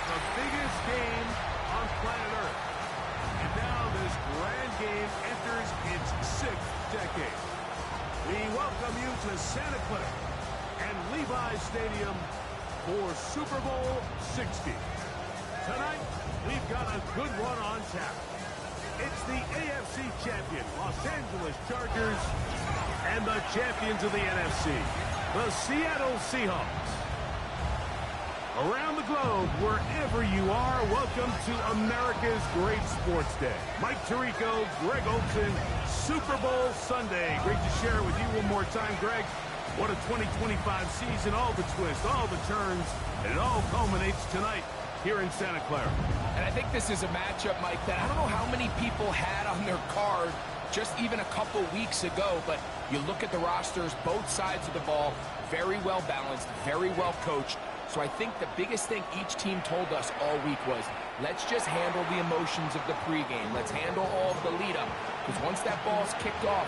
The biggest game on planet Earth. And now this grand game enters its 6th decade. We welcome you to Santa Clara and Levi's Stadium for Super Bowl 60. Tonight, we've got a good one on tap. It's the AFC champion, Los Angeles Chargers, and the champions of the NFC, the Seattle Seahawks. Around the globe, wherever you are, welcome to America's Great Sports Day. Mike Tirico, Greg Olson, Super Bowl Sunday. Great to share it with you one more time, Greg. What a 2025 season, all the twists, all the turns, and it all culminates tonight here in Santa Clara. And I think this is a matchup, Mike, that I don't know how many people had on their card just even a couple weeks ago, but you look at the rosters, both sides of the ball, very well balanced, very well coached. So I think the biggest thing each team told us all week was, let's just handle the emotions of the pregame. Let's handle all of the lead-up. Because once that ball's kicked off,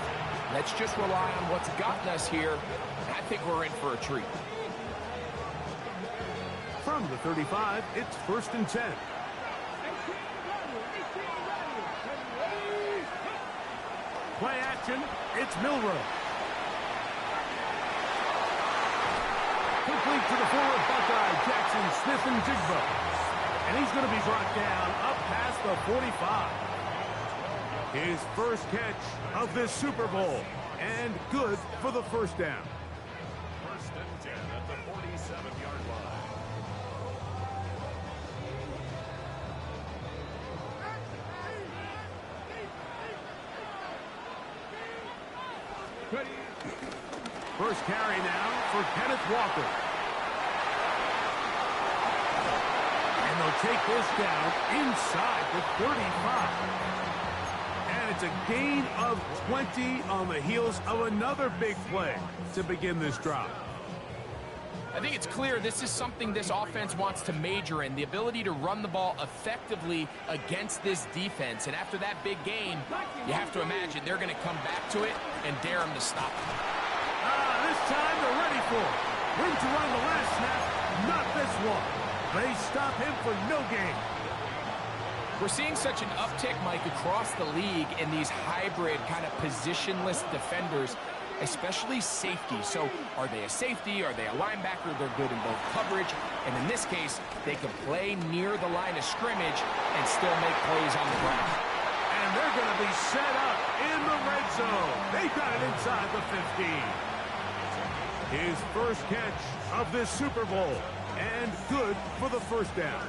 let's just rely on what's gotten us here. And I think we're in for a treat. From the 35, it's 1st and 10. Play action, it's Milroe. Quickly to the forward Buckeye, Jackson, Smith, and Jigba. And he's going to be brought down up past the 45. His first catch of this Super Bowl. And good for the first down. 1st and 10 at the 47-yard line. First carry now for Kenneth Walker. And they'll take this down inside the 35. And it's a gain of 20 on the heels of another big play to begin this drive. I think it's clear this is something this offense wants to major in, the ability to run the ball effectively against this defense. And after that big game, you have to imagine they're going to come back to it and dare them to stop it. This time they're ready for it. Room to run the last snap, not this one. They stop him for no gain. We're seeing such an uptick, Mike, across the league in these hybrid kind of positionless defenders, especially safety. So are they a safety? Are they a linebacker? They're good in both coverage. And in this case, they can play near the line of scrimmage and still make plays on the ground. And they're going to be set up in the red zone. They've got it inside the 15. His first catch of this Super Bowl, and good for the first down.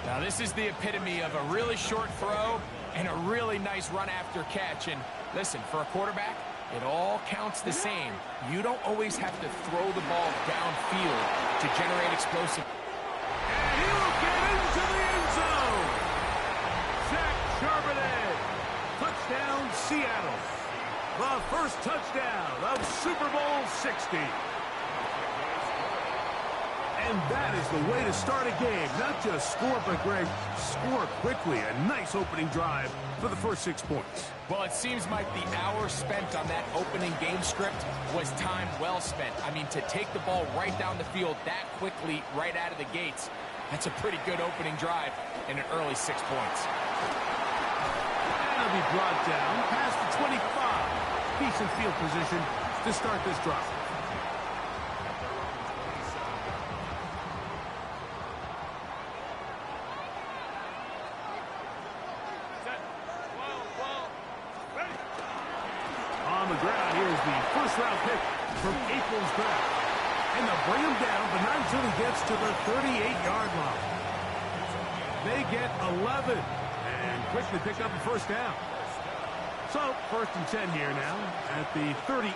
Now this is the epitome of a really short throw and a really nice run after catch. And listen, for a quarterback, it all counts the same. You don't always have to throw the ball downfield to generate explosive. And he will get into the end zone. Zach Charbonnet, touchdown Seattle. The first touchdown of Super Bowl 60. And that is the way to start a game. Not just score, but, Greg, score quickly. A nice opening drive for the first 6 points. Well, it seems like the hour spent on that opening game script was time well spent. I mean, to take the ball right down the field that quickly, right out of the gates, that's a pretty good opening drive and an early 6 points. And it'll be brought down past the 25. Decent field position to start this drive. On the ground, here's the first-round pick from April's draft. And they'll bring him down, but not until he gets to the 38-yard line. They get 11 and quickly pick up a first down. So, 1st and 10 here now at the 38.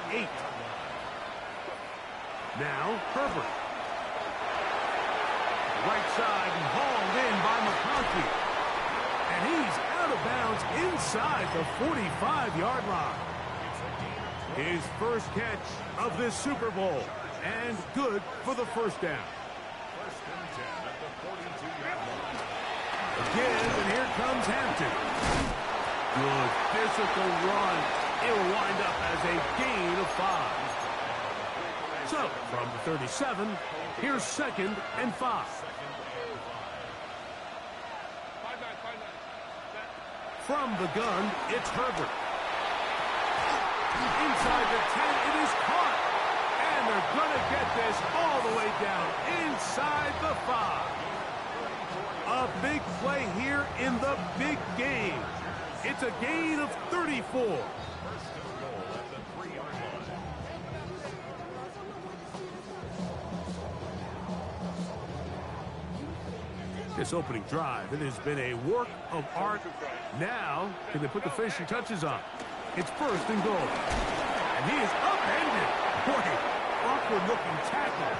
Now, Herbert. Right side and hauled in by McConkey. And he's out of bounds inside the 45-yard line. His first catch of this Super Bowl. And good for the first down. First and 10 at the 42-yard line. Again, and here comes Hampton. Good physical run. It will wind up as a gain of 5. So, from the 37, here's 2nd and 5. From the gun, it's Herbert. Inside the 10, it is caught. And they're going to get this all the way down inside the 5. A big play here in the big game. It's a gain of 34. First and goal at the 3-yard line. This opening drive, it has been a work of art. Now, can they put the finishing touches on? It's 1st and goal. And he is upended. Boy, awkward-looking tackle.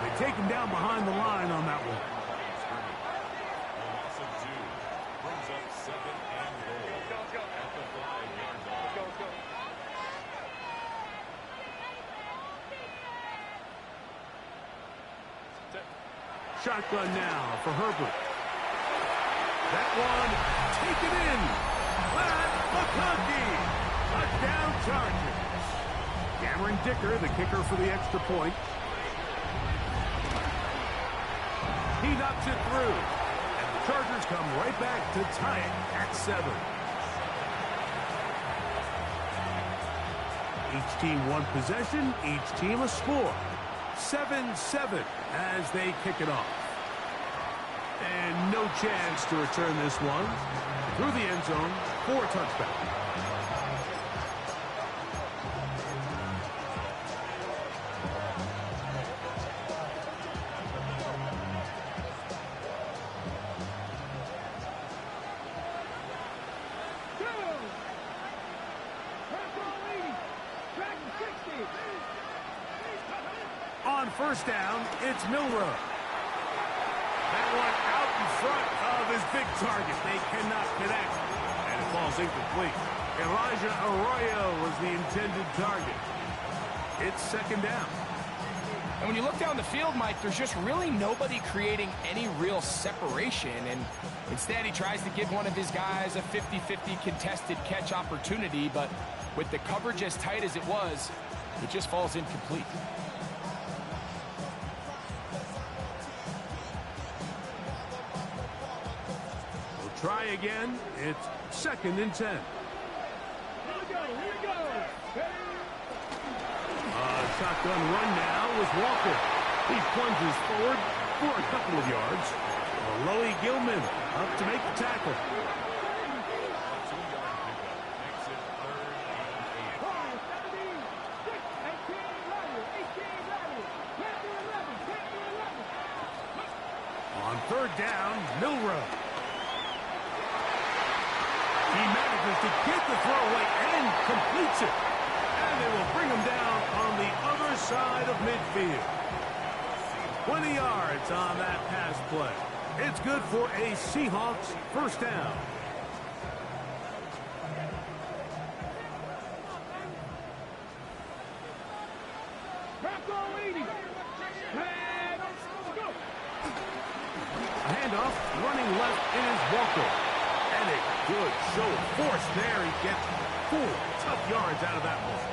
They take him down behind the line on that one. Loss of 2. Brings up 2nd and goal at the 5-yard line. Shotgun now for Herbert. That one taken in. Flat McConkey. Touchdown Chargers. Cameron Dicker, the kicker for the extra point. He knocks it through. And the Chargers come right back to tie it at 7. Each team one possession, each team a score. 7-7 as they kick it off. And no chance to return this one. Through the end zone for a touchback. On first down, it's Milroe. That one out in front of his big target. They cannot connect. And it falls incomplete. Elijah Arroyo was the intended target. It's 2nd down. And when you look down the field, Mike, there's just really nobody creating any real separation. And instead, he tries to give one of his guys a 50-50 contested catch opportunity. But with the coverage as tight as it was, it just falls incomplete. Try again. It's 2nd and 10. Here we go. Shotgun run now with Walker. He plunges forward for a couple of yards. Loey Gilman up to make the tackle. 2-yard pickup makes it 3rd and 8. On 3rd down, Milroe. He manages to get the throw away and completes it. And they will bring him down on the other side of midfield. 20 yards on that pass play. It's good for a Seahawks first down. A handoff, running left, it is Walker. And a good show of force there. He gets 4 tough yards out of that one.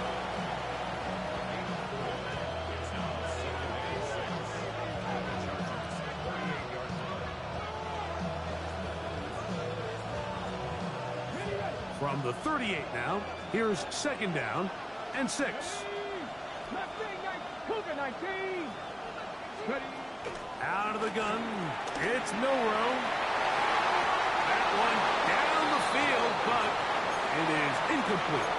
From the 38 now, here's 2nd down and 6. Out of the gun, it's Milroe. That one down the field, but it is incomplete.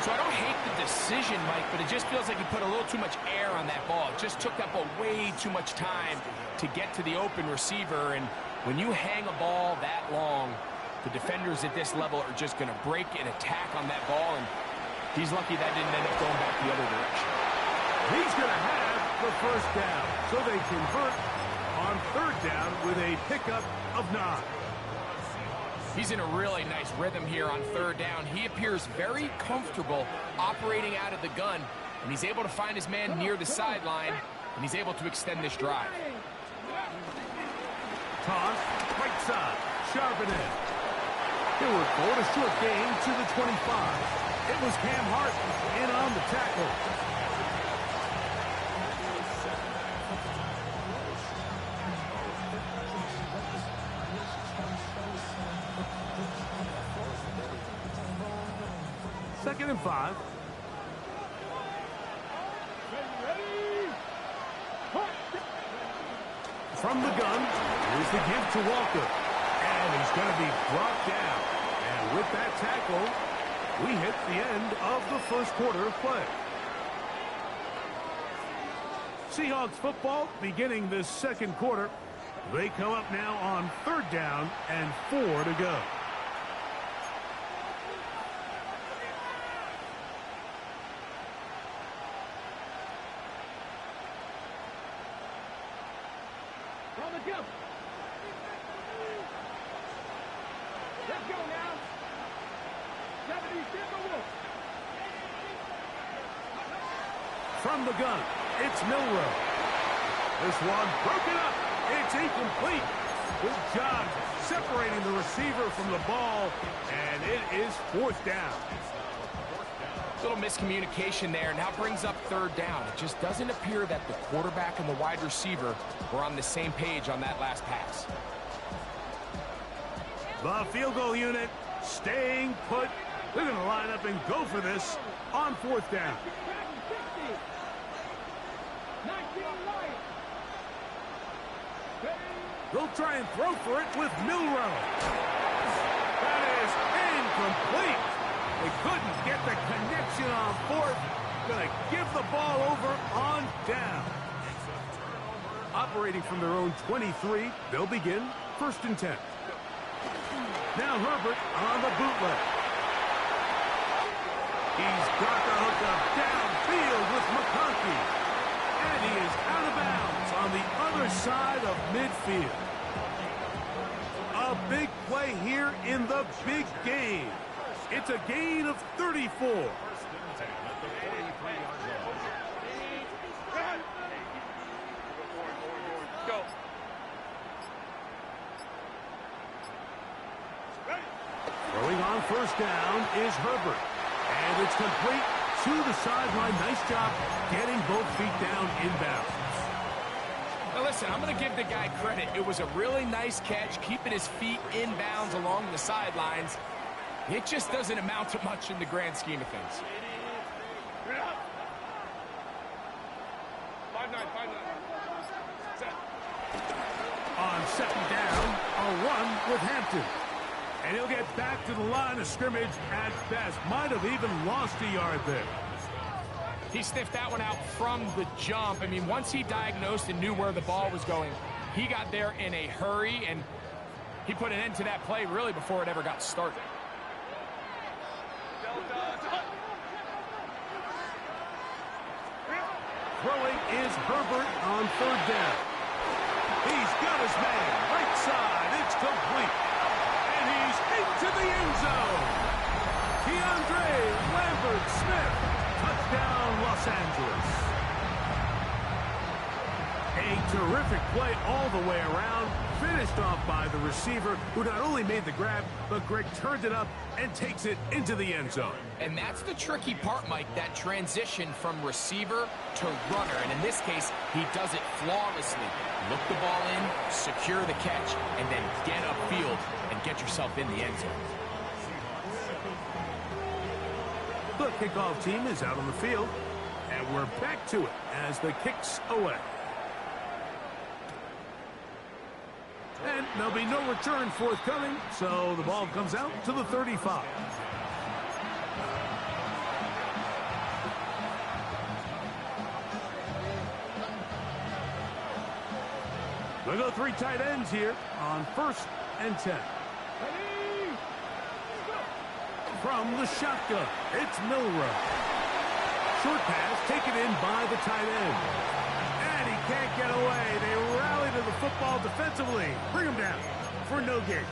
So I don't hate the decision, Mike, but it just feels like he put a little too much air on that ball. It just took up way too much time to get to the open receiver. And when you hang a ball that long, the defenders at this level are just going to break and attack on that ball. And he's lucky that didn't end up going back the other direction. He's going to have the first down. So they convert on 3rd down with a pickup of 9. He's in a really nice rhythm here on third down. He appears very comfortable operating out of the gun, and he's able to find his man near the sideline, and he's able to extend this drive. Toss, right side, sharpen in. He'll record a short gain to the 25. It was Cam Hart in on the tackle. Second and 5. From the gun, here's the give to Walker. And he's going to be brought down. And with that tackle, we hit the end of the first quarter of play. Seahawks football beginning this second quarter. They come up now on third down and 4 to go. On the jump. Let's go now. 70 Superbowl. From the gun, it's Milrow. This one broken up. It's incomplete. Good job separating the receiver from the ball, and it is fourth down. Little miscommunication there. Now brings up third down. It just doesn't appear that the quarterback and the wide receiver were on the same page on that last pass. The field goal unit staying put. They're going to line up and go for this on fourth down. 19 right. They'll try and throw for it with Milrow. That is incomplete. They couldn't get the connection on fourth. Going to give the ball over on down. Operating from their own 23, they'll begin first and 10. Now Herbert on the bootleg. He's got the hook up downfield with McConkey. And he is out of bounds on the other side of midfield. A big play here in the big game. It's a gain of 34. Go. Throwing on first down is Herbert. And it's complete to the sideline. Nice job getting both feet down inbounds. Now listen, I'm going to give the guy credit. It was a really nice catch, keeping his feet inbounds along the sidelines. It just doesn't amount to much in the grand scheme of things. 5-9, 5-9. Set. On second down, a run with Hampton. And he'll get back to the line of scrimmage at best. Might have even lost a yard there. He sniffed that one out from the jump. I mean, once he diagnosed and knew where the ball was going, he got there in a hurry, and he put an end to that play really before it ever got started. Throwing is Herbert on third down. He's got his man right side. It's complete. And he's into the end zone. Keandre Lambert-Smith. Touchdown, Los Angeles. A terrific play all the way around. Finished off by the receiver, who not only made the grab, but Greg turned it up and takes it into the end zone. And that's the tricky part, Mike, that transition from receiver to runner. And in this case, he does it flawlessly. Look the ball in, secure the catch, and then get upfield and get yourself in the end zone. The kickoff team is out on the field, and we're back to it as the kick's away. And there'll be no return forthcoming, so the ball comes out to the 35. They'll go three tight ends here on first and 10. From the shotgun, it's Milrow. Short pass taken in by the tight end. And he can't get away. They rally to the football defensively. Bring him down for no gain.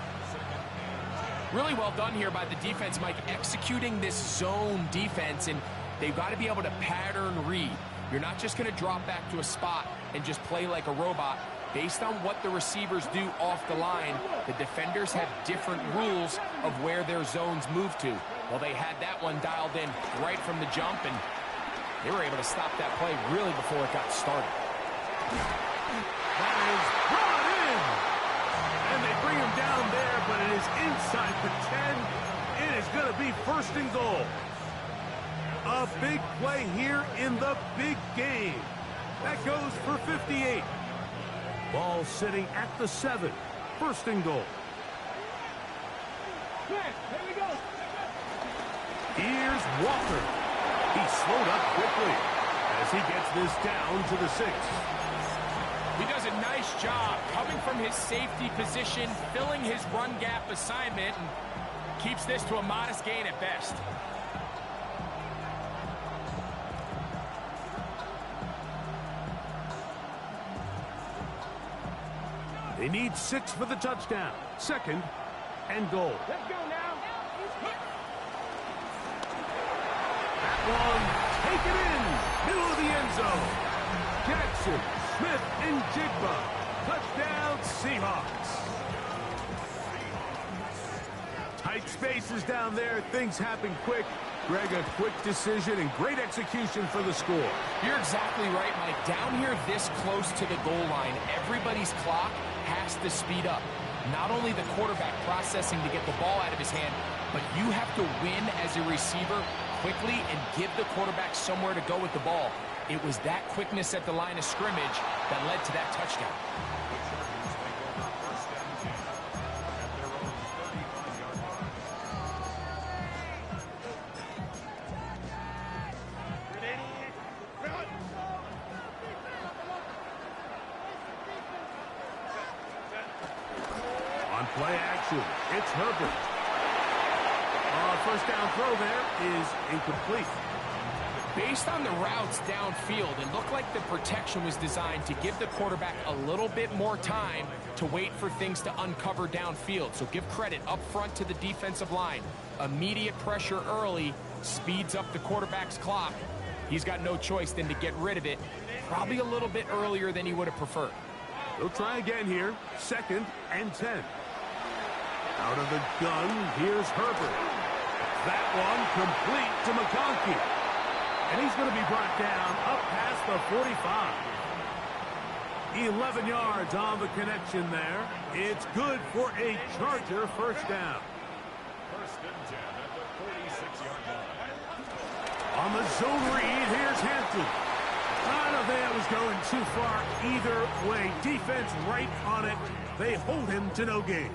Really well done here by the defense, Mike, executing this zone defense, and they've got to be able to pattern read. You're not just going to drop back to a spot and just play like a robot. Based on what the receivers do off the line, the defenders have different rules of where their zones move to. Well, they had that one dialed in right from the jump, and they were able to stop that play really before it got started. That is brought in. And they bring him down there, but it is inside the 10. It is going to be 1st and goal. A big play here in the big game. That goes for 58. Ball sitting at the 7. 1st and goal. Here we go. Here's Walker. He slowed up quickly as he gets this down to the 6. He does a nice job coming from his safety position, filling his run gap assignment, and keeps this to a modest gain at best. They need 6 for the touchdown. 2nd and goal. Let's go now. That one, take it in, middle of the end zone. Jackson, Smith, and Jigba. Touchdown, Seahawks. Tight spaces down there. Things happen quick. Greg, a quick decision and great execution for the score. You're exactly right, Mike. Down here this close to the goal line, everybody's clock has to speed up. Not only the quarterback processing to get the ball out of his hand, but you have to win as a receiver quickly and give the quarterback somewhere to go with the ball. It was that quickness at the line of scrimmage that led to that touchdown. On play action, it's Herbert. 1st down throw there is incomplete. Based on the routes downfield, it looked like the protection was designed to give the quarterback a little bit more time to wait for things to uncover downfield. So give credit up front to the defensive line. Immediate pressure early speeds up the quarterback's clock. He's got no choice than to get rid of it, probably a little bit earlier than he would have preferred. They'll try again here. 2nd and 10. Out of the gun, here's Herbert. That one complete to McConkey. And he's going to be brought down up past the 45. 11 yards on the connection there. It's good for a Charger 1st down. 1st and 10 at the 46-yard line. On the zone read, here's Hampton. I don't think that was going too far either way. Defense right on it. They hold him to no gain.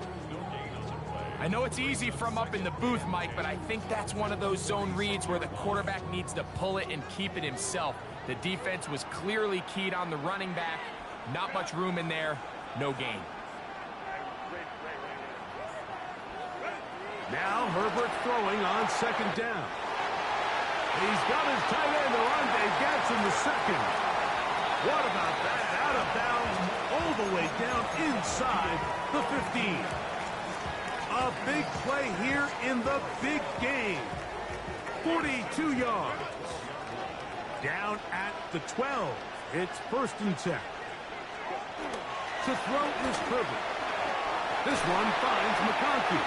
I know it's easy from up in the booth, Mike, but I think that's one of those zone reads where the quarterback needs to pull it and keep it himself. The defense was clearly keyed on the running back. Not much room in there. No gain. Now Herbert throwing on 2nd down. He's got his tight end, Orlando Gadsden, the 2nd. What about that? Out of bounds, all the way down inside the 15. A big play here in the big game. 42 yards. Down at the 12. It's 1st and 10. To throw is Herbert. This one finds McConkey.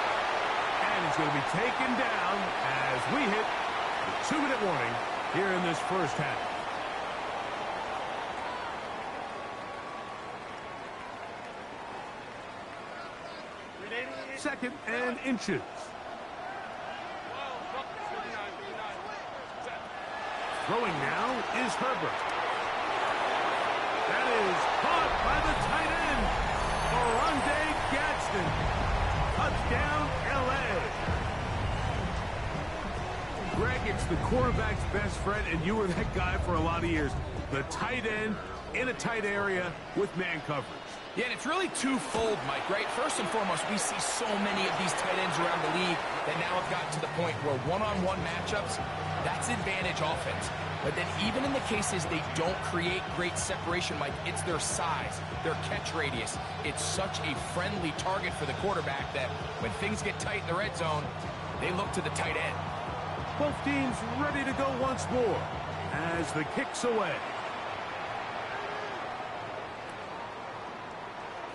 And he's going to be taken down as we hit the 2-minute warning here in this 1st half. Second and inches. Throwing now is Herbert. That is caught by the tight end, Orlando Gadsden. Touchdown, L.A. Greg, it's the quarterback's best friend, and you were that guy for a lot of years. The tight end in a tight area with man coverage. Yeah, and it's really twofold, Mike, right? First and foremost, we see so many of these tight ends around the league that now have gotten to the point where one-on-one matchups, that's advantage offense. But then even in the cases they don't create great separation, Mike, it's their size, their catch radius. It's such a friendly target for the quarterback that when things get tight in the red zone, they look to the tight end. Both teams ready to go once more as the kick's away.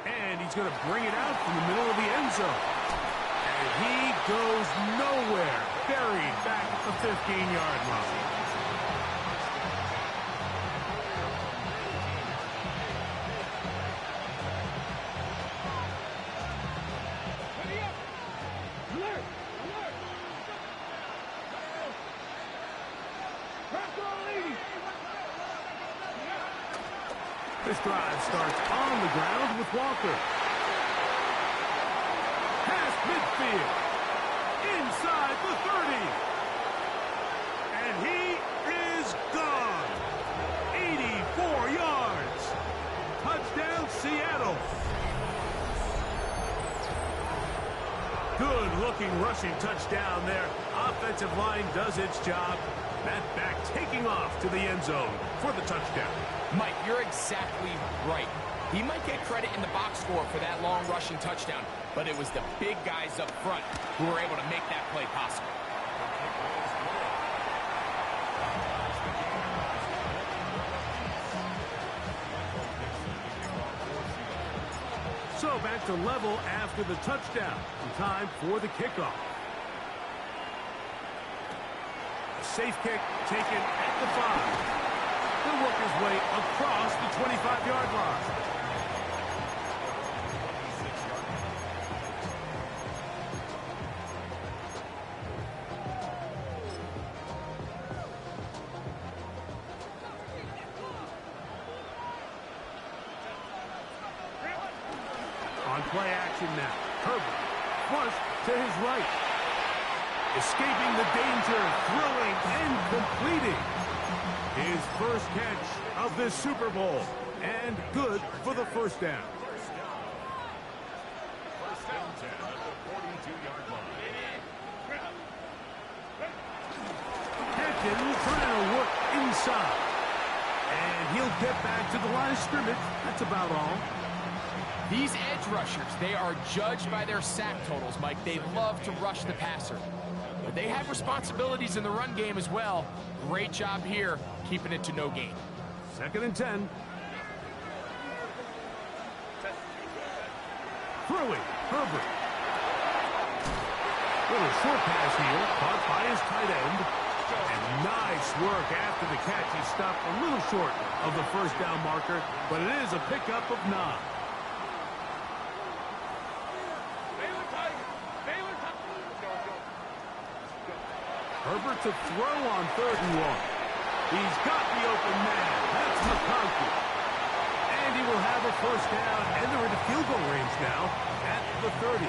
And he's going to bring it out from the middle of the end zone. And he goes nowhere, buried back at the 15-yard line. This drive starts on the ground with Walker. Past midfield. Inside the 30. And he is gone. 84 yards. Touchdown, Seattle. Good-looking rushing touchdown there. Offensive line does its job. That back taking off to the end zone for the touchdown. Mike, you're exactly right. He might get credit in the box score for that long rushing touchdown, but it was the big guys up front who were able to make that play possible. So back to level after the touchdown. Time for the kickoff. Safe kick taken at the 5. He'll work his way across the 25-yard line. On play action now. Herbert flush to his right. Escaping the danger, throwing and completing his first catch of this Super Bowl. And good for the first down. First down 10 at the 42-yard line. Hampton trying to work inside. And he'll get back to the line of scrimmage. That's about all. These edge rushers, they are judged by their sack totals, Mike. They love to rush the passer. But they have responsibilities in the run game as well. Great job here, keeping it to no gain. 2nd and 10. Throwing, Herbert. Little short pass here, caught by his tight end. And nice work after the catch. He stopped a little short of the first down marker, but it is a pickup of 9. Herbert to throw on 3rd and 1. He's got the open man. That's McConkey. And he will have a first down, and they're into field goal range now at the 30.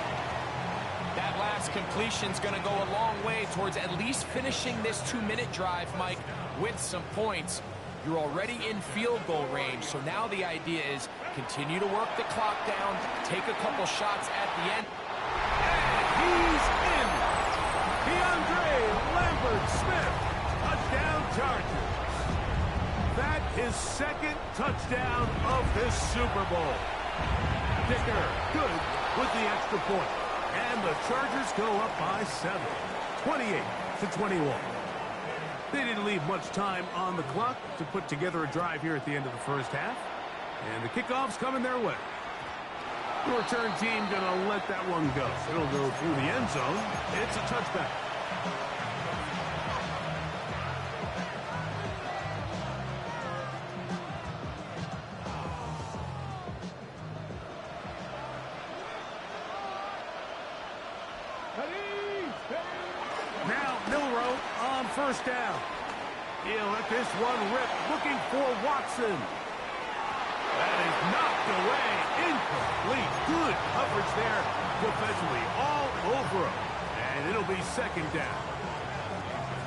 That last completion's going to go a long way towards at least finishing this 2-minute drive, Mike, with some points. You're already in field goal range, so now the idea is continue to work the clock down, take a couple shots at the end. And he's in. Lambert-Smith, touchdown Chargers. That is 2nd touchdown of this Super Bowl. Dicker, good with the extra point. And the Chargers go up by 7, 28-21. They didn't leave much time on the clock to put together a drive here at the end of the first half. And the kickoff's coming their way. The return team gonna let that one go. It'll go through the end zone. It's a touchback. Now Milroe on first down. He'll let this one rip, looking for Watson. That is knocked away, incomplete. Good coverage there defensively, all over him. And it'll be 2nd down.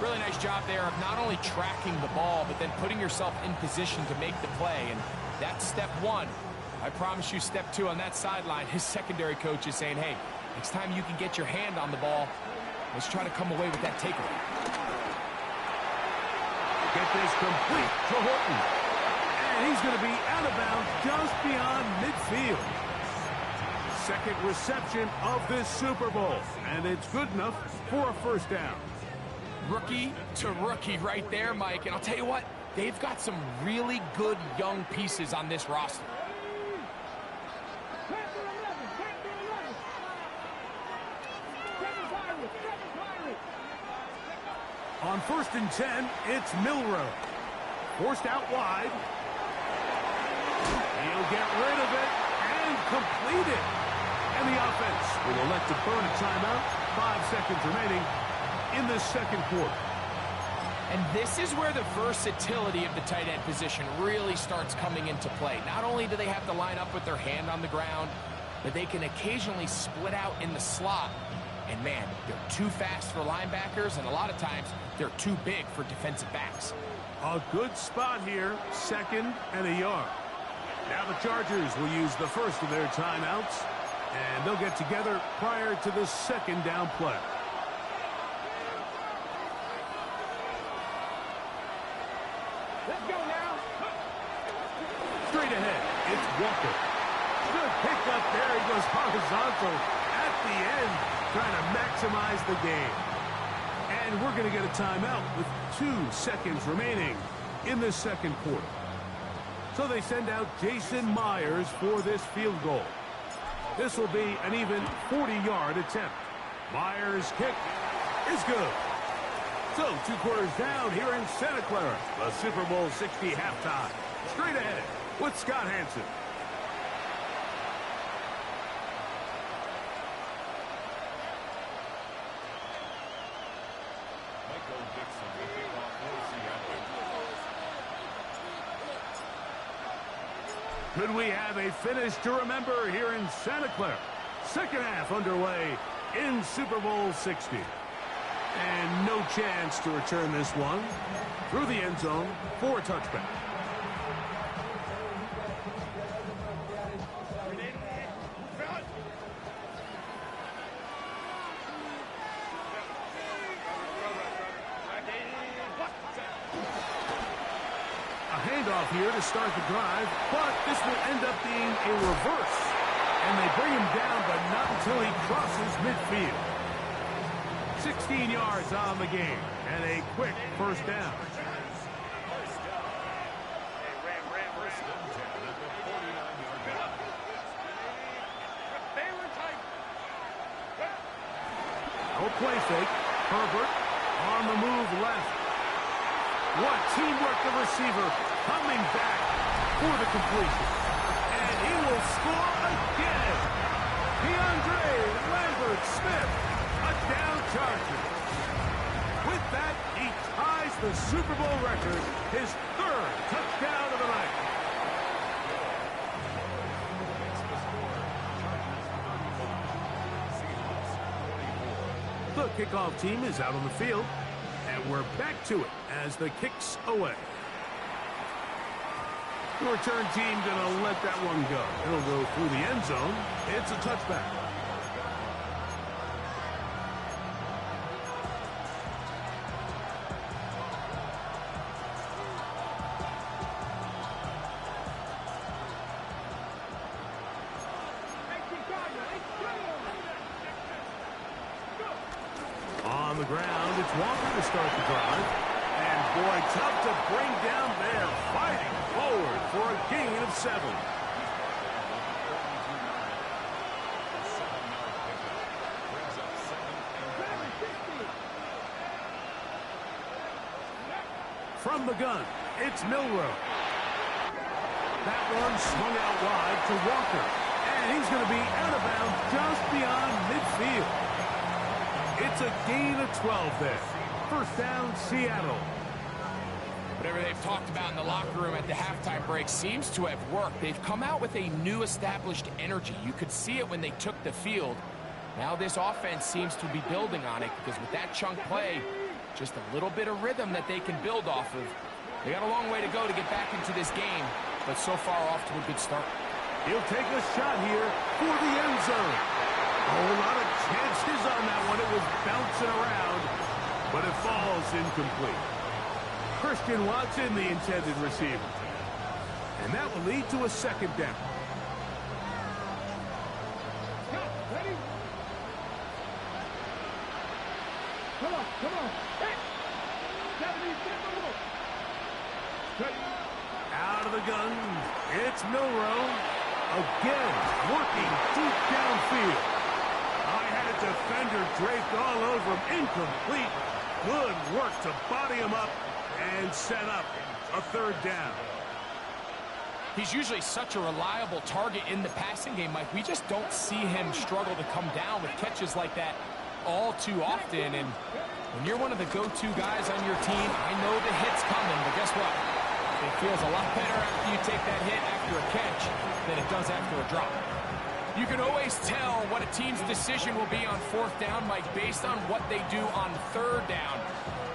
Really nice job there of not only tracking the ball, but then putting yourself in position to make the play. And that's step one. I promise you step two on that sideline. His secondary coach is saying, hey, next time you can get your hand on the ball, let's try to come away with that takeaway. Get this complete to Horton. And he's going to be out of bounds just beyond midfield. Second reception of this Super Bowl, and it's good enough for a first down. Rookie to rookie right there, Mike. And I'll tell you what, they've got some really good young pieces on this roster. On 1st and 10, it's Milrow. Forced out wide. He'll get rid of it and complete it. And the offense will elect to burn a timeout. 5 seconds remaining in the second quarter. And this is where the versatility of the tight end position really starts coming into play. Not only do they have to line up with their hand on the ground, but they can occasionally split out in the slot. And man, they're too fast for linebackers, and a lot of times they're too big for defensive backs. A good spot here, 2nd and a yard. Now the Chargers will use the first of their timeouts, and they'll get together prior to the 2nd down play. Let's go now. Straight ahead, it's Walker. Good pickup there. He goes horizontal at the end, trying to maximize the game. And we're going to get a timeout with 2 seconds remaining in the second quarter. So they send out Jason Myers for this field goal. This will be an even 40-yard attempt. Myers' kick is good. So 2 quarters down here in Santa Clara. The Super Bowl 60 halftime. Straight ahead with Scott Hansen. Could we have a finish to remember here in Santa Clara? Second half underway in Super Bowl 60. And no chance to return this one through the end zone for a touchback. Handoff here to start the drive, but this will end up being a reverse. And they bring him down, but not until he crosses midfield. 16 yards on the game, and a quick first down. No play fake. Herbert on the move left. What teamwork, the receiver coming back for the completion. And he will score again. DeAndre Lambert-Smith, a down Charger. With that, he ties the Super Bowl record, his 3rd touchdown of the night. The kickoff team is out on the field. And we're back to it as the kick's away. The return team going to let that one go. It'll go through the end zone. It's a touchback. On the ground, it's Walker to start the drive. And boy, tough to bring down there. Fighting forward for a gain of 7. From the gun, it's Milrow. That one swung out wide to Walker. And he's going to be out of bounds just beyond midfield. It's a gain of 12 there. First down, Seattle. Whatever they've talked about in the locker room at the halftime break seems to have worked. They've come out with a new established energy. You could see it when they took the field. Now this offense seems to be building on it because with that chunk play, Just a little bit of rhythm that they can build off of. They got a long way to go to get back into this game, but so far off to a good start. He'll take a shot here for the end zone. A whole lot of chances on that one. It was bouncing around, but it falls incomplete. Christian Watson, the intended receiver. And that will lead to a second down. Ready? Come on, come on. Hey! 70, Out of the gun, it's Milroe. Again, working deep downfield. I had a defender draped all over him. Incomplete. Good work to body him up and set up a third down. He's usually such a reliable target in the passing game, Mike. We just don't see him struggle to come down with catches like that all too often. And when you're one of the go-to guys on your team, I know the hit's coming, but guess what? It feels a lot better after you take that hit after a catch than it does after a drop. You can always tell what a team's decision will be on fourth down, Mike, based on what they do on third down.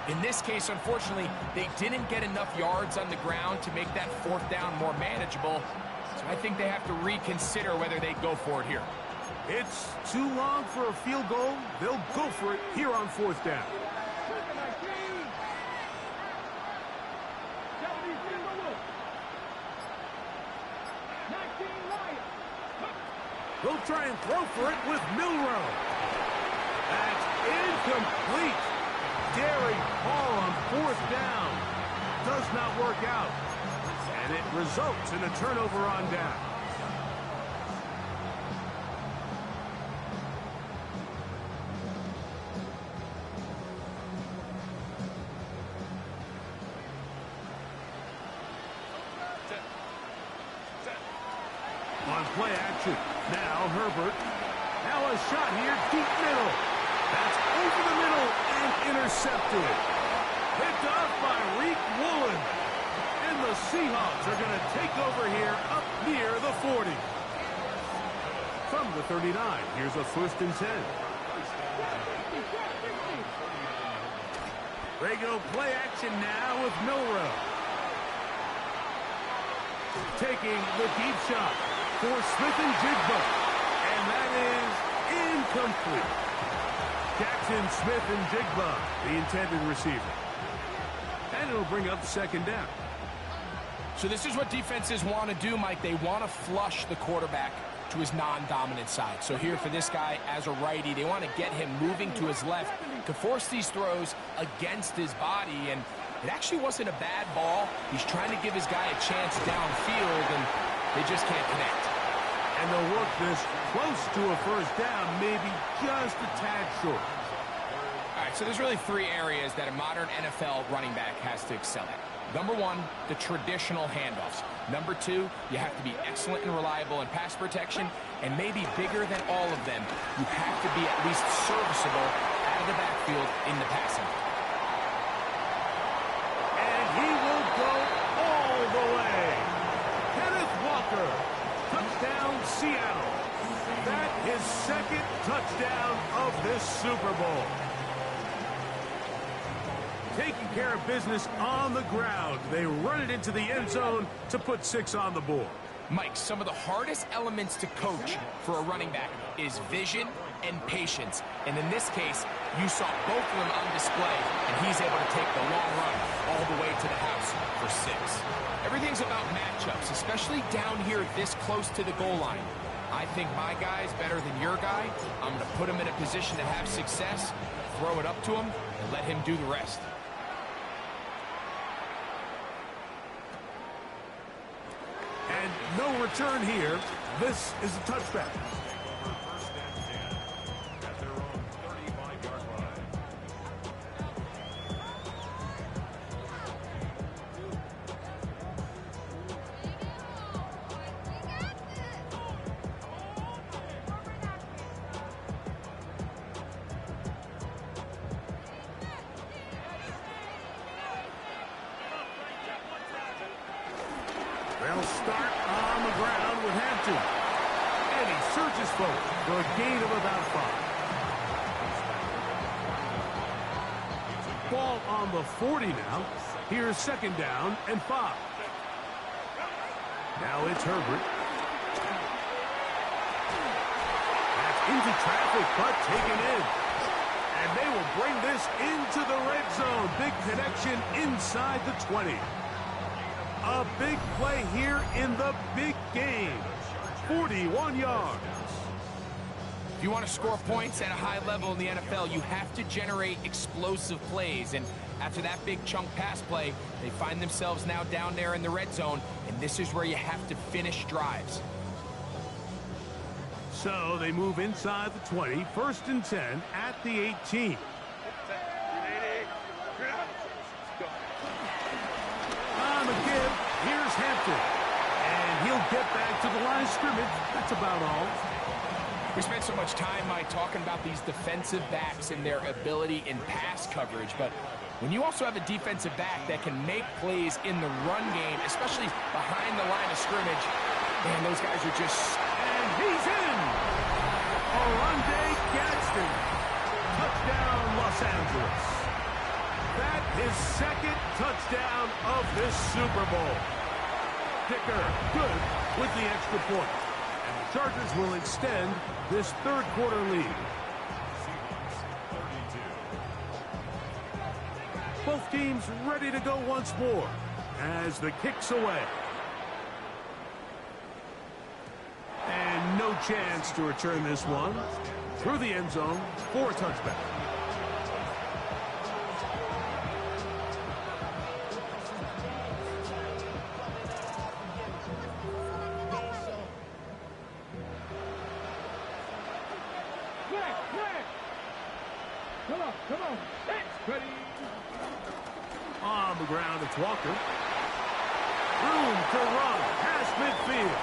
In this case, unfortunately, they didn't get enough yards on the ground to make that fourth down more manageable. So I think they have to reconsider whether they go for it here. It's too long for a field goal. They'll go for it here on fourth down. They'll try and throw for it with Milroe. That's incomplete. Daring Hall on fourth down. Does not work out. And it results in a turnover on down. On play action. Now Herbert. Now a shot here, deep middle. That's over the middle and intercepted. Picked off by Reek Woolen. And the Seahawks are going to take over here up near the 40. From the 39, here's a 1st and 10. They go play action now with Milroe. Taking the deep shot for Smith and Jigba. And that is incomplete. Jackson, Smith, and Jigba, the intended receiver. And it'll bring up second down. So this is what defenses want to do, Mike. They want to flush the quarterback to his non-dominant side. So here for this guy as a righty, they want to get him moving to his left to force these throws against his body. And it actually wasn't a bad ball. He's trying to give his guy a chance downfield, and they just can't connect. And they'll work this close to a first down, maybe just a tad short. All right, so there's really 3 areas that a modern NFL running back has to excel at. Number 1, the traditional handoffs. Number 2, you have to be excellent and reliable in pass protection. And maybe bigger than all of them, you have to be at least serviceable out of the backfield in the passing. And he will go all the way. Kenneth Walker. Touchdown, Seattle. That is 2nd touchdown of this Super Bowl. Taking care of business on the ground. They run it into the end zone to put 6 on the board. Mike, some of the hardest elements to coach for a running back is vision and patience. And in this case, you saw both of them on display, and he's able to take the long run all the way to the house for 6. Everything's about matchups, especially down here this close to the goal line. I think my guy's better than your guy. I'm going to put him in a position to have success, throw it up to him, and let him do the rest. And no return here. This is a touchback. First and 10 at their own 35-yard line. They'll start on the ground with Hampton. And he surges forward for a gain of about 5. Ball on the 40 now. Here's second down and 5. Now it's Herbert. That's into traffic, but taken in. And they will bring this into the red zone. Big connection inside the 20. A big play here in the big game. 41 yards. If you want to score points at a high level in the NFL, you have to generate explosive plays. And after that big chunk pass play, they find themselves now down there in the red zone. And this is where you have to finish drives. So they move inside the 20, 1st and 10 at the 18. On the give, here's Hampton. And he'll get back to the line of scrimmage. That's about all. We spent so much time, Mike, talking about these defensive backs and their ability in pass coverage. But when you also have a defensive back that can make plays in the run game, especially behind the line of scrimmage, man, those guys are just... And he's in! Orlando Gadsden. Touchdown, Los Angeles. That is second touchdown of this Super Bowl. Dicker, good with the extra point. And the Chargers will extend this third quarter lead. Both teams ready to go once more as the kick's away. And no chance to return this one through the end zone for a touchback. Come on. Ready. On the ground, it's Walker. Room to run past midfield.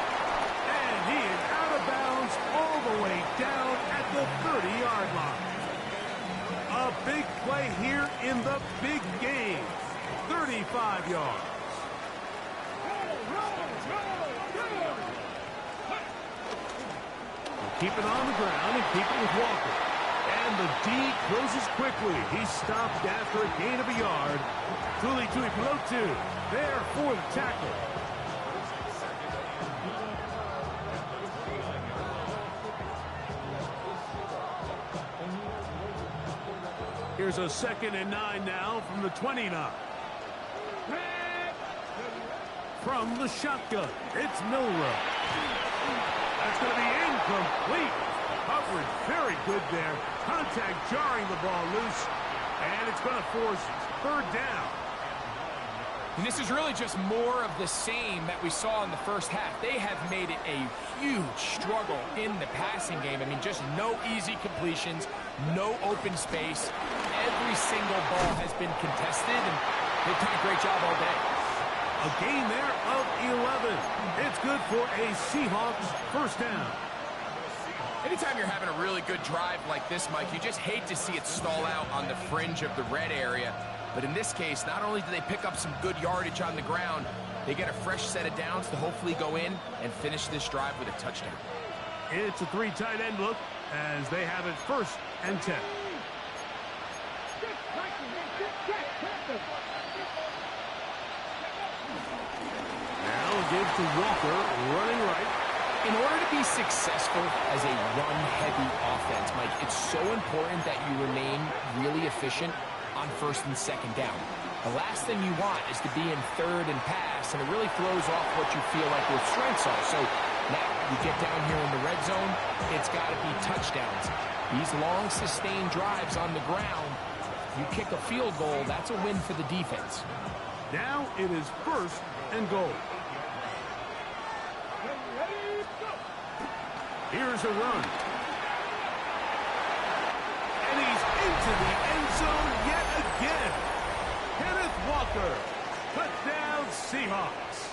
And he is out of bounds all the way down at the 30-yard line. A big play here in the big game. 35 yards. We'll keep it on the ground and keep it with Walker. And the D closes quickly. He stopped after a gain of a yard. Tuli Tuipulotu there for the tackle. Here's a 2nd and 9 now from the 29. From the shotgun, it's Milrow. That's going to be incomplete. Coverage very good there. Contact jarring the ball loose. And it's going to force 3rd down. And this is really just more of the same that we saw in the first half. They have made it a huge struggle in the passing game. I mean, just no easy completions, no open space. Every single ball has been contested, and they've done a great job all day. A gain there of 11. It's good for a Seahawks 1st down. Anytime you're having a really good drive like this, Mike, you just hate to see it stall out on the fringe of the red area. But in this case, not only do they pick up some good yardage on the ground, they get a fresh set of downs to hopefully go in and finish this drive with a touchdown. It's a 3 tight end look as they have it 1st and 10. Now a give to Walker, running right. In order to be successful as a run-heavy offense, Mike, it's so important that you remain really efficient on 1st and 2nd down. The last thing you want is to be in 3rd and pass, and it really throws off what you feel like your strengths are. So now you get down here in the red zone, it's got to be touchdowns. These long, sustained drives on the ground, you kick a field goal, that's a win for the defense. Now it is 1st and goal. Here's a run. And he's into the end zone yet again. Kenneth Walker, touchdown Seahawks.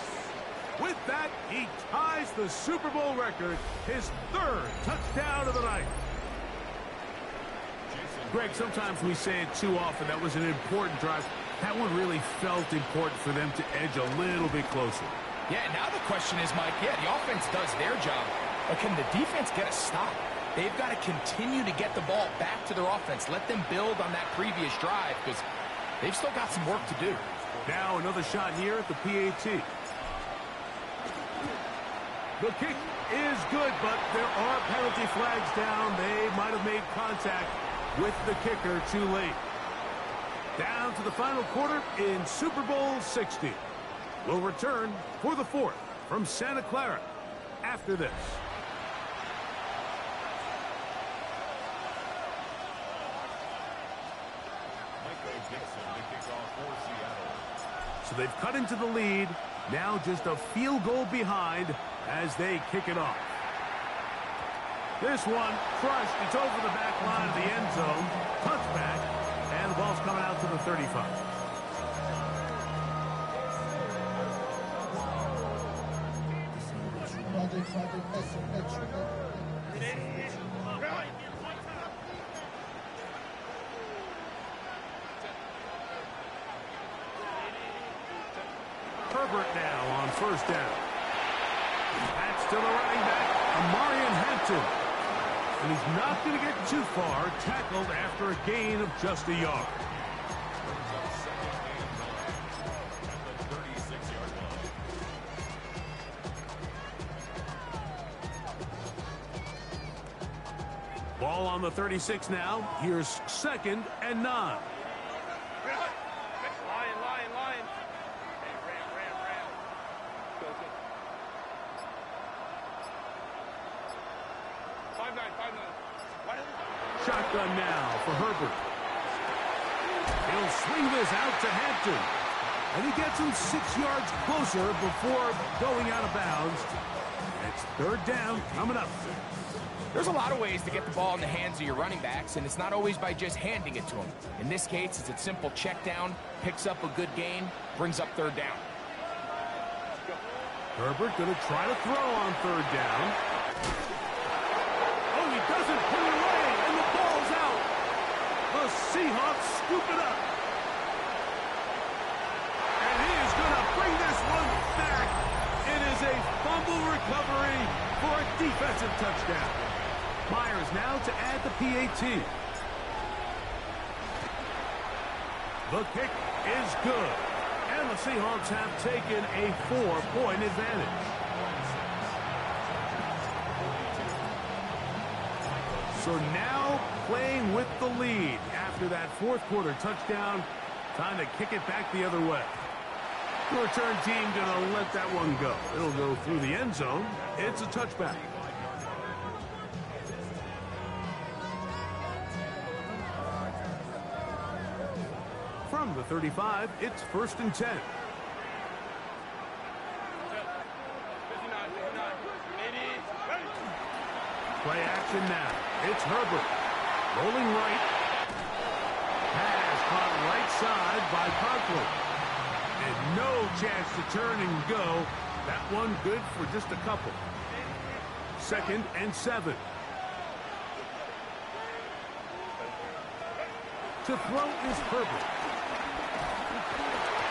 With that, he ties the Super Bowl record, his 3rd touchdown of the night. Greg, sometimes we say it too often. That was an important drive. That one really felt important for them to edge a little bit closer. Yeah, now the question is, Mike, the offense does their job. But can the defense get a stop? They've got to continue to get the ball back to their offense. Let them build on that previous drive because they've still got some work to do. Now another shot here at the PAT. The kick is good, but there are penalty flags down. They might have made contact with the kicker too late. Down to the final quarter in Super Bowl 60. We'll return for the fourth from Santa Clara after this. So they've cut into the lead. Now just a field goal behind as they kick it off. This one crushed. It's over the back line of the end zone. Touchback. And the ball's coming out to the 35. Herbert now on first down. That's to the running back, Amarian Hampton. And he's not going to get too far, tackled after a gain of just a yard. Ball on the 36 now. Here's 2nd and 9. Shotgun now for Herbert. He'll swing this out to Hampton. And he gets him 6 yards closer before going out of bounds. It's 3rd down coming up. There's a lot of ways to get the ball in the hands of your running backs, and it's not always by just handing it to them. In this case, it's a simple check down, picks up a good gain, brings up 3rd down. Herbert going to try to throw on 3rd down. Oh, he doesn't put it away, and the ball's out. The Seahawks scoop it up. And he is going to bring this one back. It is a fumble recovery for a defensive touchdown. Myers now to add the PAT. The kick is good. And the Seahawks have taken a 4-point advantage. So now playing with the lead after that 4th quarter touchdown. Time to kick it back the other way. The return team going to let that one go. It'll go through the end zone. It's a touchback. From the 35, it's 1st and 10. Play action now. It's Herbert. Rolling right. Pass caught right side by Conklin. And no chance to turn and go. That one good for just a couple. 2nd and 7. To throw is Herbert.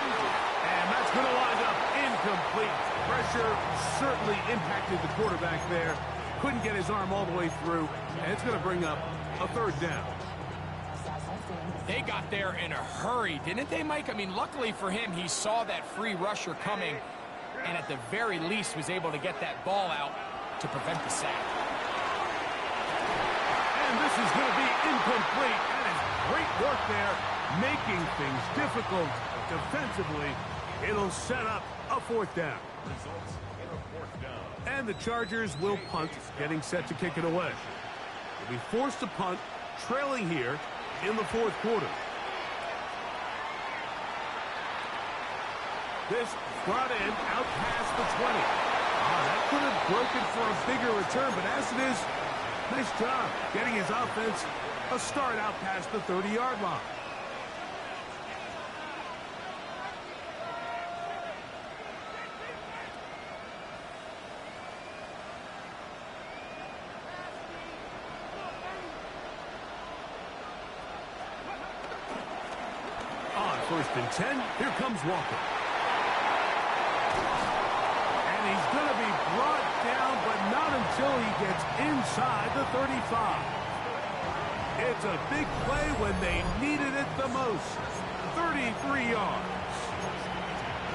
And that's going to wind up incomplete. Pressure certainly impacted the quarterback there. Couldn't get his arm all the way through. And it's going to bring up a 3rd down. They got there in a hurry, didn't they, Mike? I mean, luckily for him, he saw that free rusher coming and at the very least was able to get that ball out to prevent the sack. And this is going to be incomplete. That is great work there, making things difficult defensively. It'll set up a 4th down. And the Chargers will punt, getting set to kick it away. They'll be forced to punt, trailing here in the 4th quarter. This brought in out past the 20. That could have broken for a bigger return, but as it is, nice job getting his offense a start out past the 30-yard line. On 1st and 10, here comes Walker. And he's going to be brought down, but not until he gets inside the 35. It's a big play when they needed it the most. 33 yards.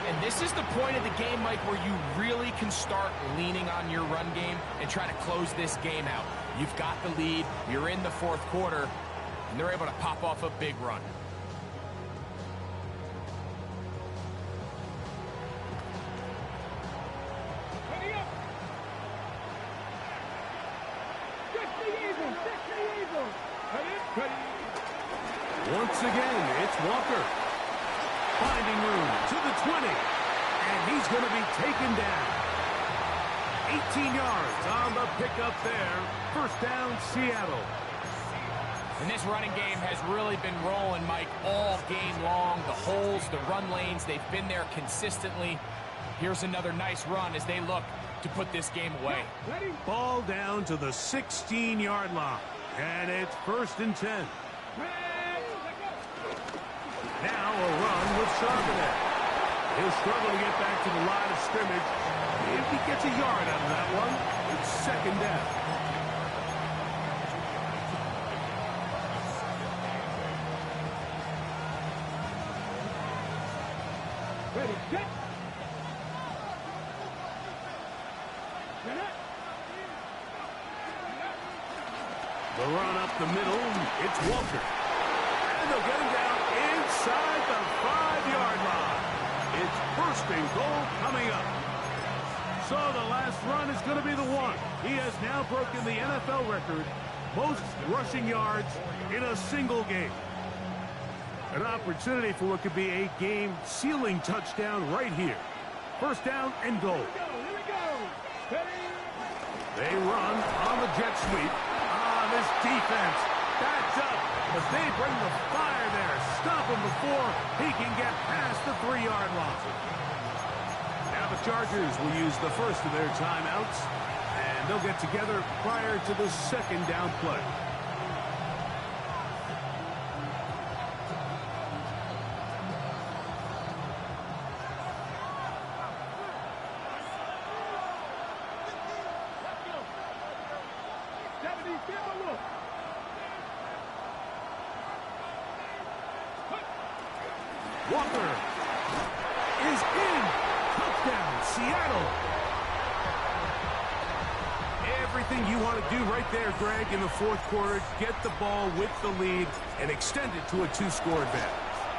And this is the point of the game, Mike, where you really can start leaning on your run game and try to close this game out. You've got the lead, you're in the fourth quarter, and they're able to pop off a big run. Once again, it's Walker. Finding room to the 20. And he's going to be taken down. 18 yards on the pickup there. First down, Seattle. And this running game has really been rolling, Mike, all game long. The holes, the run lanes, they've been there consistently. Here's another nice run as they look to put this game away. Ball down to the 16-yard line. And it's 1st and 10. Now a run with Charbonnet. He'll struggle to get back to the line of scrimmage. If he gets a yard out of that one, it's 2nd down. Ready, set. The run up the middle, it's Walker. And they'll get him down inside the 5-yard line. It's 1st and goal coming up. So the last run is going to be the one. He has now broken the NFL record, most rushing yards in a single game. An opportunity for what could be a game-sealing touchdown right here. 1st down and goal. Here we go. They run on the jet sweep. This defense backs up as they bring the fire there. Stop him before he can get past the 3-yard line. Now the Chargers will use the first of their timeouts, and they'll get together prior to the 2nd down play. Walker is in. Touchdown, Seattle. Everything you want to do right there, Greg, in the 4th quarter. Get the ball with the lead and extend it to a 2-score advantage.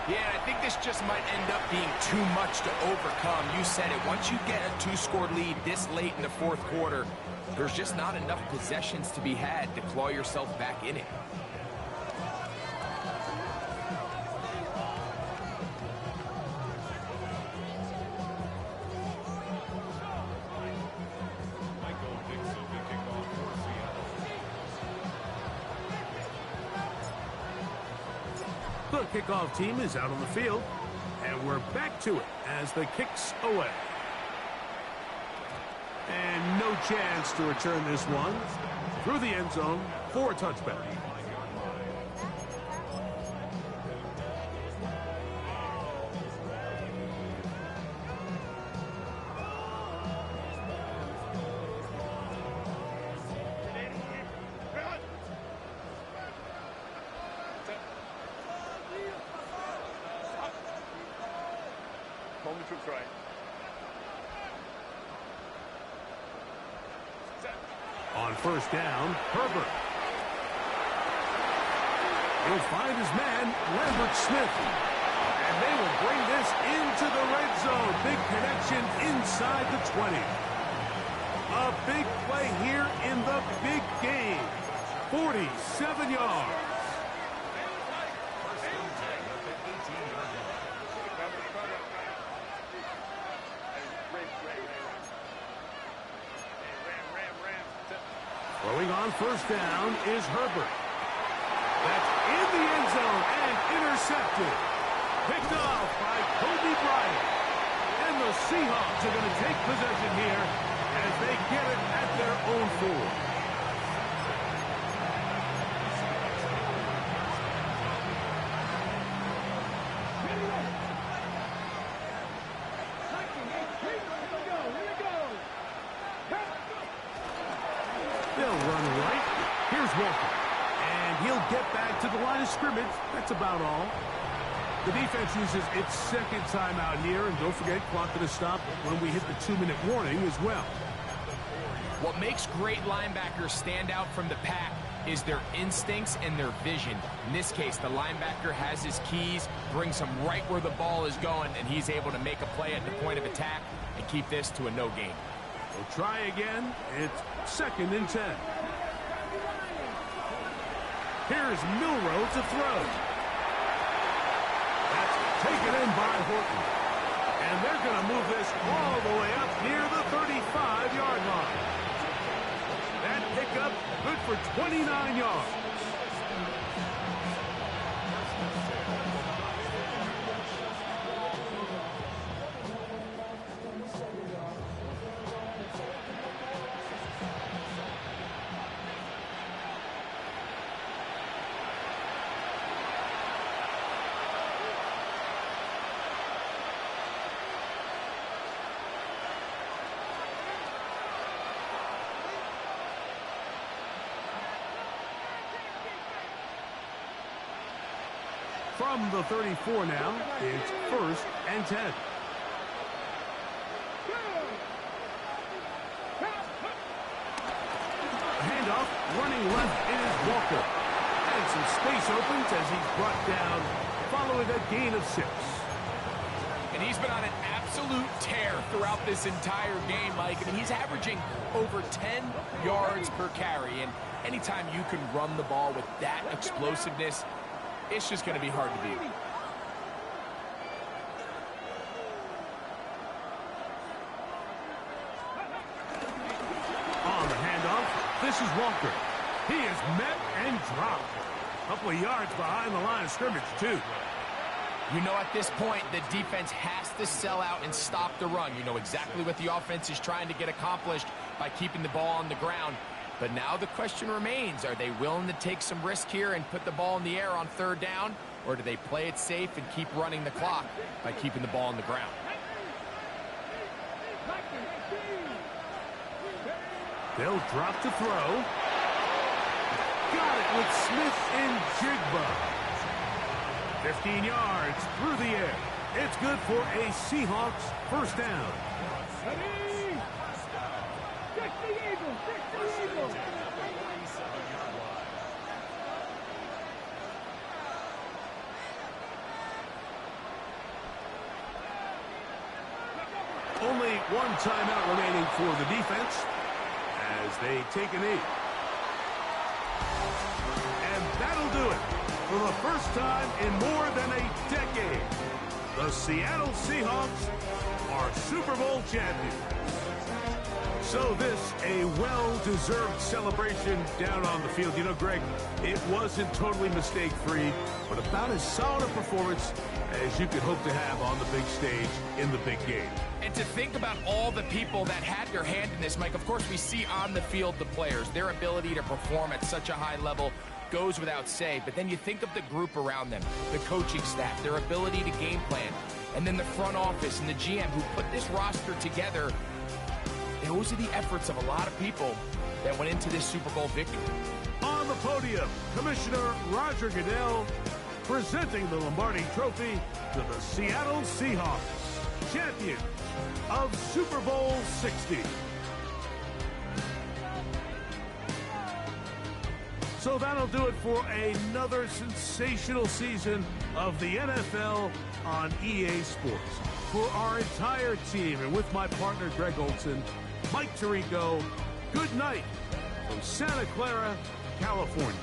Yeah, I think this just might end up being too much to overcome. You said it. Once you get a 2-score lead this late in the 4th quarter, there's just not enough possessions to be had to claw yourself back in it. The kickoff team is out on the field, and we're back to it as the kick's away. And no chance to return this one through the end zone for a touchback. On 1st down, Herbert. He'll find his man, Lambert Smith. And they will bring this into the red zone. Big connection inside the 20. A big play here in the big game. 47 yards. Throwing on 1st down is Herbert. That's in the end zone and intercepted. Picked off by Kobe Bryant. And the Seahawks are going to take possession here as they get it at their own 4. They'll run right. Here's Walker. And he'll get back to the line of scrimmage. That's about all. The defense uses its second timeout here, and don't forget, clock going to stop when we hit the 2-minute warning as well. What makes great linebackers stand out from the pack is their instincts and their vision. In this case, the linebacker has his keys, brings him right where the ball is going, and he's able to make a play at the point of attack and keep this to a no gain. We'll try again. It's 2nd and 10. Here's Milroe to throw. That's taken in by Horton. And they're going to move this all the way up near the 35-yard line. That pickup good for 29 yards. From the 34 now, it's 1st and 10. Handoff, running left is Walker. And some space opens as he's brought down following a gain of 6. And he's been on an absolute tear throughout this entire game, Mike. I mean, he's averaging over 10 yards per carry. And anytime you can run the ball with that explosiveness, it's just going to be hard to beat. On the handoff, this is Walker. He is met and dropped. A couple of yards behind the line of scrimmage, too. You know, at this point, the defense has to sell out and stop the run. You know exactly what the offense is trying to get accomplished by keeping the ball on the ground. But now the question remains, are they willing to take some risk here and put the ball in the air on 3rd down? Or do they play it safe and keep running the clock by keeping the ball on the ground? They'll drop to throw. Got it with Smith and Jigba. 15 yards through the air. It's good for a Seahawks 1st down. Only one timeout remaining for the defense as they take a knee. And that'll do it. For the first time in more than a decade, the Seattle Seahawks are Super Bowl champions. So this, a well-deserved celebration down on the field. You know, Greg, it wasn't totally mistake-free, but about as solid a performance as you could hope to have on the big stage in the big game. And to think about all the people that had their hand in this, Mike, of course we see on the field the players, their ability to perform at such a high level goes without say, but then you think of the group around them, the coaching staff, their ability to game plan, and then the front office and the GM who put this roster together. Those are the efforts of a lot of people that went into this Super Bowl victory. On the podium, Commissioner Roger Goodell presenting the Lombardi Trophy to the Seattle Seahawks, champions of Super Bowl 60. So that'll do it for another sensational season of the NFL on EA Sports. For our entire team and with my partner Greg Olson, Mike Tirico, good night from Santa Clara, California.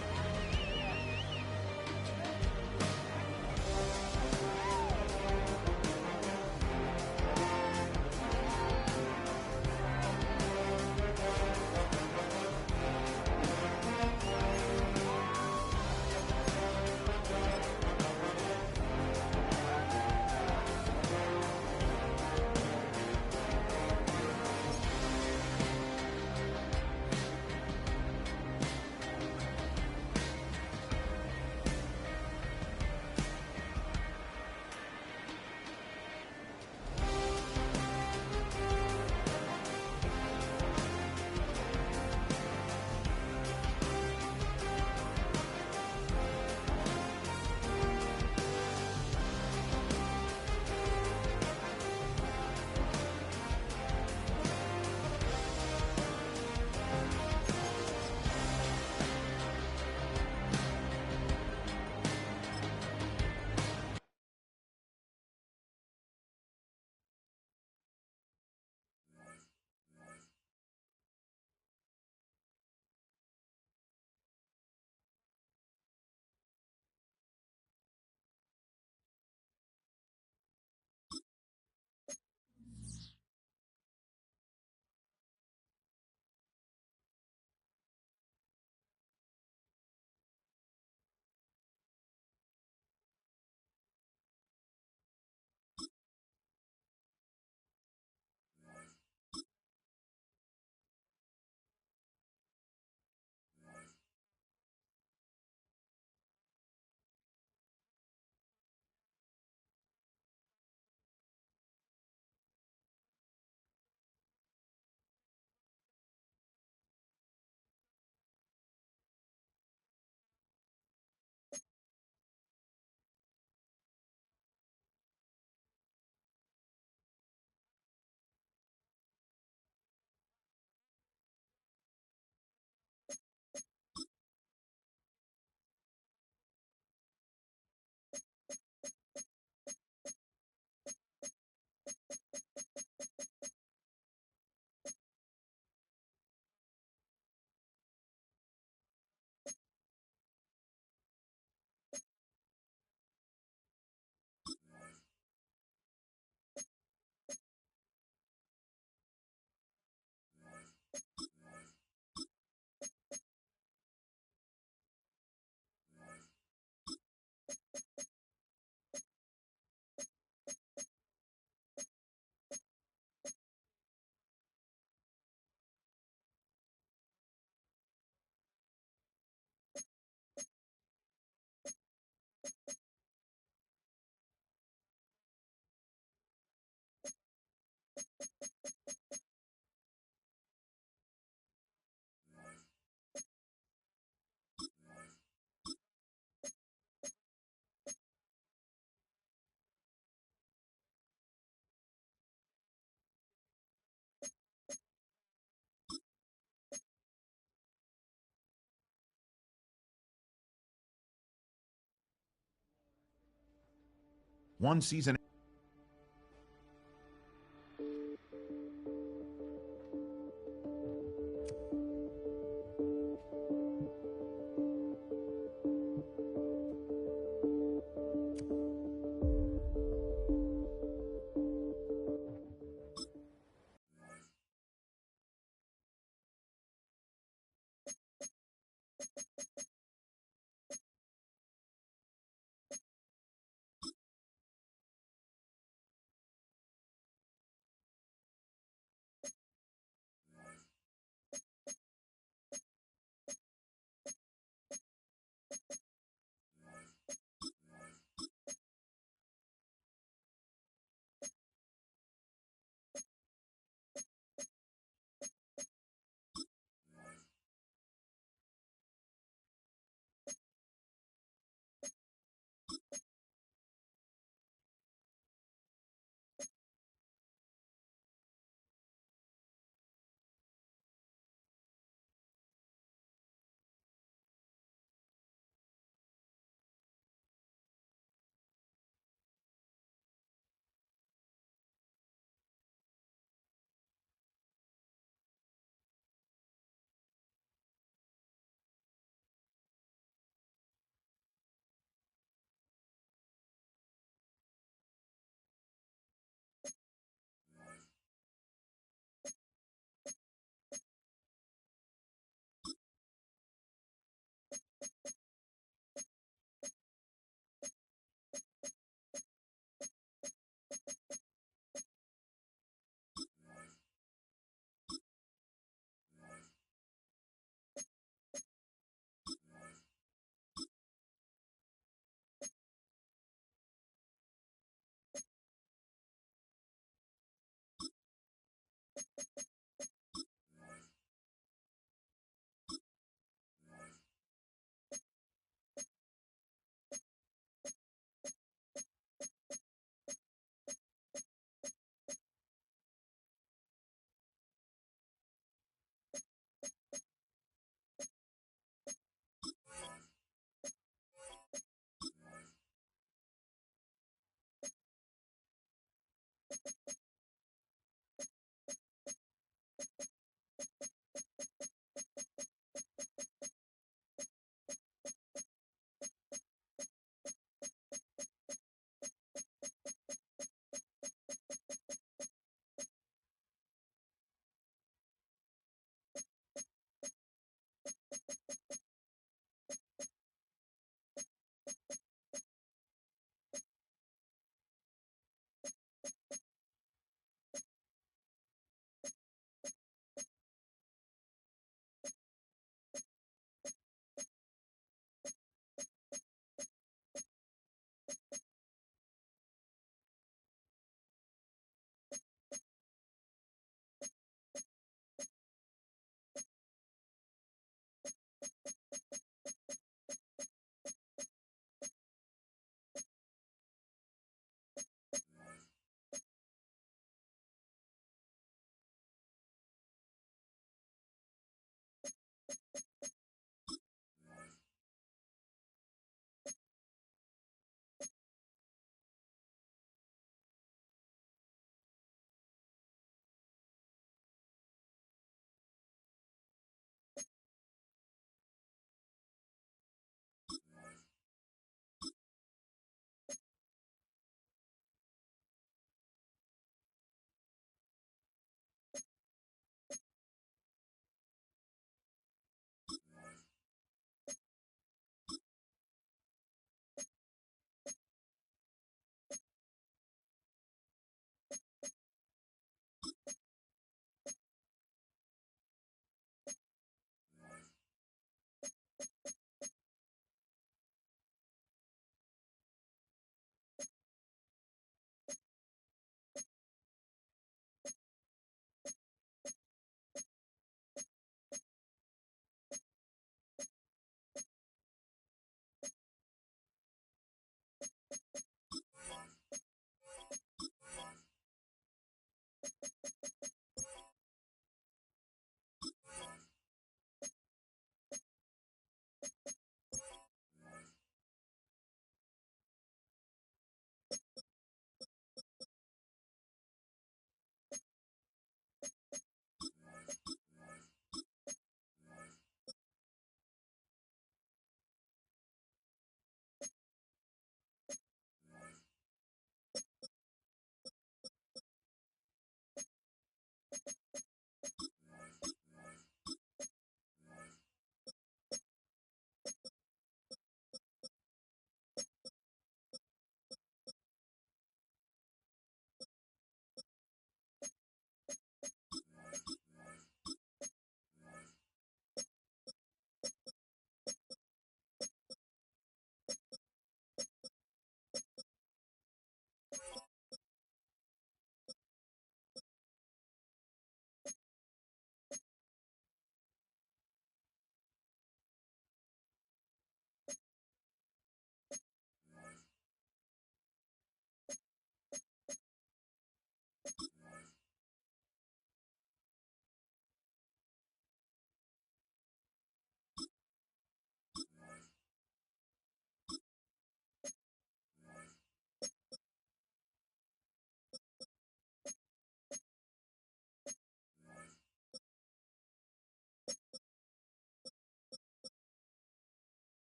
one season